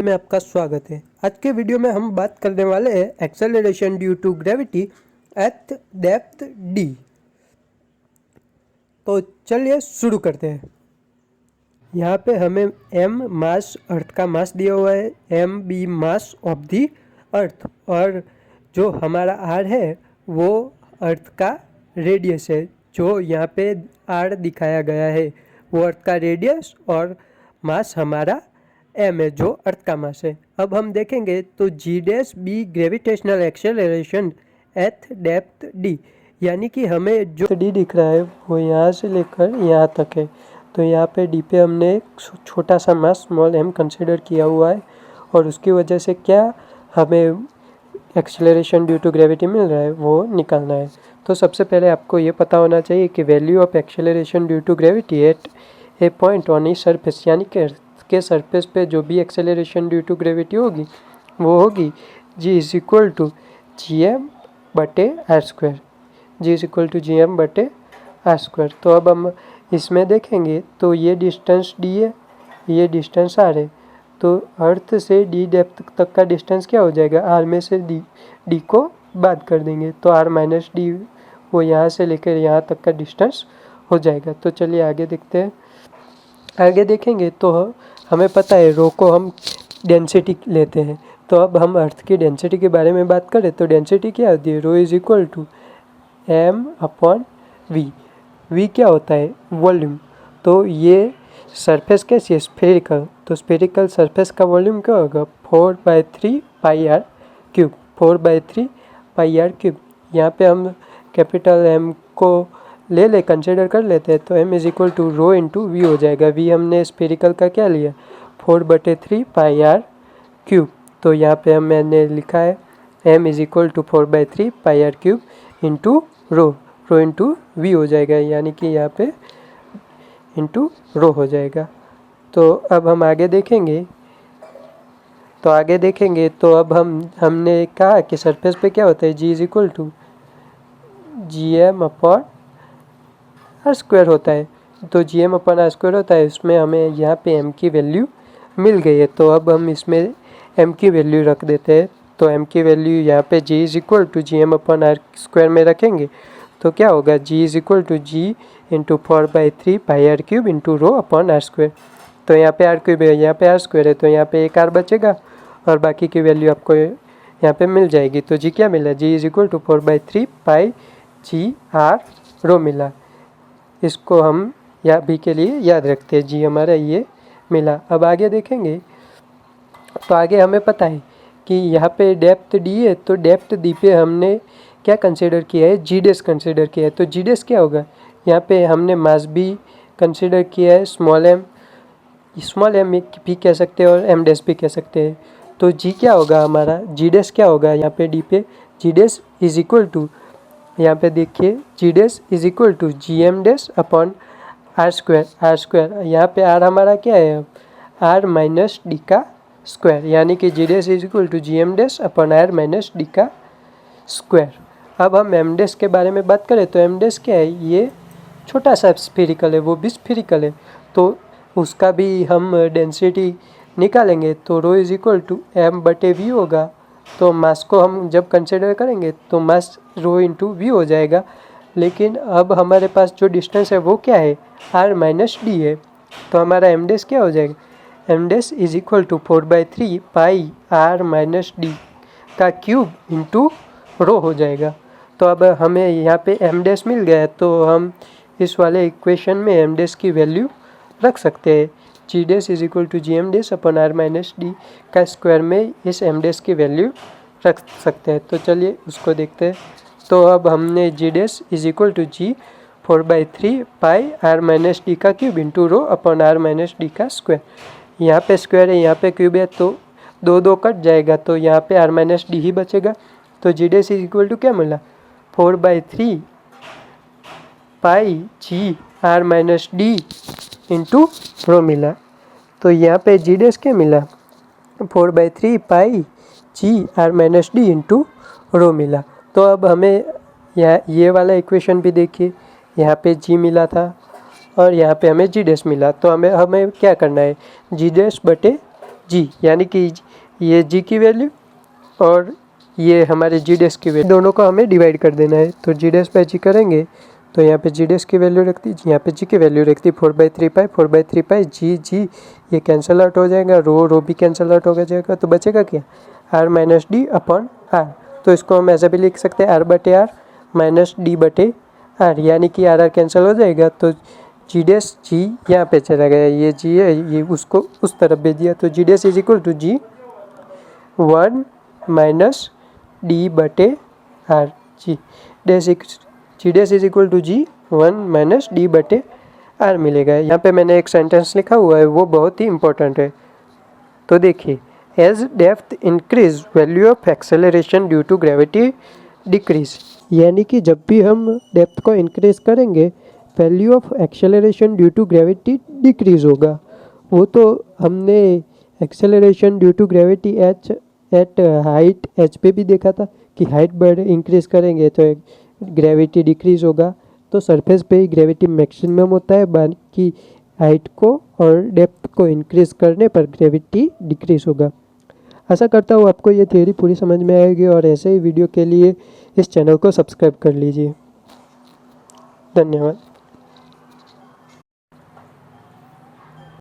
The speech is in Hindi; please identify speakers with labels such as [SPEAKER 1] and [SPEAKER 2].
[SPEAKER 1] में आपका स्वागत है। आज के वीडियो में हम बात करने वाले हैं acceleration due to gravity at depth D. तो चलिए शुरू करते हैं। यहाँ पे हमें m मास अर्थ का मास दिया हुआ है, m be mass of the earth, और जो हमारा r है वो अर्थ का रेडियस है। जो यहाँ पे r दिखाया गया है वो अर्थ का रेडियस और मास हमारा m है जो अर्थ का मास है। अब हम देखेंगे तो G dash be gravitational acceleration at depth D, यानी कि हमें जो डी दिख रहा है वो यहाँ से लेकर यहाँ तक है। तो यहाँ पे डी पे हमने एक छोटा सा मास स्मॉल m कंसिडर किया हुआ है, और उसकी वजह से क्या हमें एक्सेलरेशन ड्यू टू ग्रेविटी मिल रहा है वो निकालना है। तो सबसे पहले आपको ये पता होना चाहिए कि value of acceleration due to gravity at a point on E surface, यानी कि के सरफेस पे जो भी एक्सेलरेशन ड्यू टू ग्रेविटी होगी वो होगी G is equal to G M बटे R square, G is equal to G M बटे आर स्क्वायर। तो अब हम इसमें देखेंगे तो ये डिस्टेंस डी है, ये डिस्टेंस आर है। तो अर्थ से डी डेप्थ तक का डिस्टेंस क्या हो जाएगा, आर में से डी को बात कर देंगे तो आर माइनस डी वो यहाँ से लेकर यहाँ तक का डिस्टेंस हो जाएगा। तो चलिए आगे देखते हैं। आगे देखेंगे तो हमें पता है रो को हम डेंसिटी लेते हैं। तो अब हम अर्थ की डेंसिटी के बारे में बात करें तो डेंसिटी क्या होती है, rho is equal to M upon V. V क्या होता है, वॉल्यूम। तो ये सरफेस कैसी है, स्फेरिकल। तो स्फेरिकल सरफेस का वॉल्यूम क्या होगा, 4/3 pi R cube, 4/3 pi R cube. यहाँ पे हम कैपिटल एम को ले कंसिडर कर लेते हैं तो m is equal to rho into V हो जाएगा। वी हमने स्फेरिकल का क्या लिया, 4/3 पाई आर क्यूब। तो यहाँ पे मैंने लिखा है m is equal to 4/3 pi R cube into rho into V हो जाएगा, यानी कि यहाँ पे इंटू रो हो जाएगा। तो अब हम आगे देखेंगे तो अब हमने कहा कि सरफेस पे क्या होता है, g is equal to G M upon R square होता है। तो G M upon R square होता है, इसमें हमें यहाँ पे m की वैल्यू मिल गई है। तो अब हम इसमें m की वैल्यू रख देते हैं। तो m की वैल्यू यहाँ पे g is equal to G M upon R square में रखेंगे तो क्या होगा, g is equal to G into 4/3 pi R cube into rho upon R square. तो यहाँ पे आर क्यूब है, यहाँ पे आर स्क्वायर है, तो यहाँ पे एक आर बचेगा और बाकी की वैल्यू आपको यहाँ पे मिल जाएगी। तो जी क्या मिला, g is equal to 4/3 pi G R rho मिला। इसको हम या भी के लिए याद रखते हैं, जी हमारा ये मिला। अब आगे देखेंगे तो आगे हमें पता है कि यहाँ पे डेप्थ डी है, तो डेप्थ डी पे हमने क्या कंसीडर किया है, जी डेस कंसीडर किया है। तो जी डेस क्या होगा, यहाँ पे हमने मास भी कंसीडर किया है, स्मॉल एम भी कह सकते हैं और एम डेस भी कह सकते हैं। तो जी क्या होगा हमारा, जी डेस क्या होगा यहाँ पे डी पे, G dash is equal to, यहाँ पे देखिए G dash is equal to G M dash upon R square. यहाँ पे आर हमारा क्या है, आर माइनस डी का स्क्वायर, यानी कि G dash is equal to G M dash upon R minus D का स्क्वायर। अब हम एम डेस के बारे में बात करें तो एम डेस क्या है, ये छोटा सा स्फेरिकल है, वो भी स्फेरिकल है, तो उसका भी हम डेंसिटी निकालेंगे तो रो इज इक्वल टू एम बटे वी होगा। तो मास को हम जब कंसिडर करेंगे तो मास रो इंटू वी हो जाएगा। लेकिन अब हमारे पास जो डिस्टेंस है वो क्या है, आर माइनस डी है। तो हमारा एम डेस क्या हो जाएगा, M dash is equal to 4/3 pi R minus D का क्यूब इंटू रो हो जाएगा। तो अब हमें यहाँ पे एम डेस मिल गया है, तो हम इस वाले इक्वेशन में एम डेस की वैल्यू रख सकते हैं। G dash is equal to G M dash upon R minus D का स्क्वायर में इस एम डेस की वैल्यू रख सकते हैं। तो चलिए उसको देखते हैं। तो अब हमने G dash is equal to G 4/3 pi R minus D का cube into rho upon R minus D का स्क्वायर। यहाँ पे स्क्वायर है, यहाँ पे क्यूब है, तो 2 कट जाएगा, तो यहाँ पे आर माइनस डी ही बचेगा। तो G dash is equal to क्या मिला, 4/3 pi G R minus D into rho मिला। तो यहाँ पे जी डेस क्या मिला, 4/3 pi G R minus D into rho मिला। तो अब हमें यहाँ ये वाला इक्वेशन भी देखिए, यहाँ पे जी मिला था और यहाँ पे हमें जी डेस मिला। तो हमें क्या करना है, जी डेस बटे जी, यानी कि ये जी की वैल्यू और ये हमारे जी डैश की वैल्यू, दोनों को हमें डिवाइड कर देना है। तो जी डैश बाई जी करेंगे तो यहाँ पे जी डैश की वैल्यू रखती, यहाँ पे जी की वैल्यू रखती 4/3 जी जी, ये कैंसिल आउट हो जाएगा, रो भी कैंसिल आउट हो जाएगा, तो बचेगा क्या, r minus D upon R. तो इसको हम ऐसे भी लिख सकते हैं r/r माइनस डी बटे आर, यानी कि r कैंसिल हो जाएगा तो जी डैश जी यहाँ पे चला गया, ये जी है, ये उसको उस तरफ भेज दिया, तो G dash is equal to G 1 minus D बटे R, G dash is equal to G 1 minus D बटे आर मिलेगा। यहाँ पे मैंने एक सेंटेंस लिखा हुआ है, वो बहुत ही इंपॉर्टेंट है। तो देखिए, as depth increase value of acceleration due to gravity decrease, यानी कि जब भी हम डेप्थ को इंक्रीज करेंगे value of acceleration due to gravity decrease होगा। वो तो हमने acceleration due to gravity at height H पे भी देखा था कि हाइट बढ़ इंक्रीज करेंगे तो ग्रेविटी डिक्रीज होगा। तो सरफेस पे ही ग्रेविटी मैक्सिमम होता है, बाकी हाइट को और डेप्थ को इंक्रीज करने पर ग्रेविटी डिक्रीज होगा। आशा करता हूँ आपको ये थ्योरी पूरी समझ में आएगी और ऐसे ही वीडियो के लिए इस चैनल को सब्सक्राइब कर लीजिए। धन्यवाद।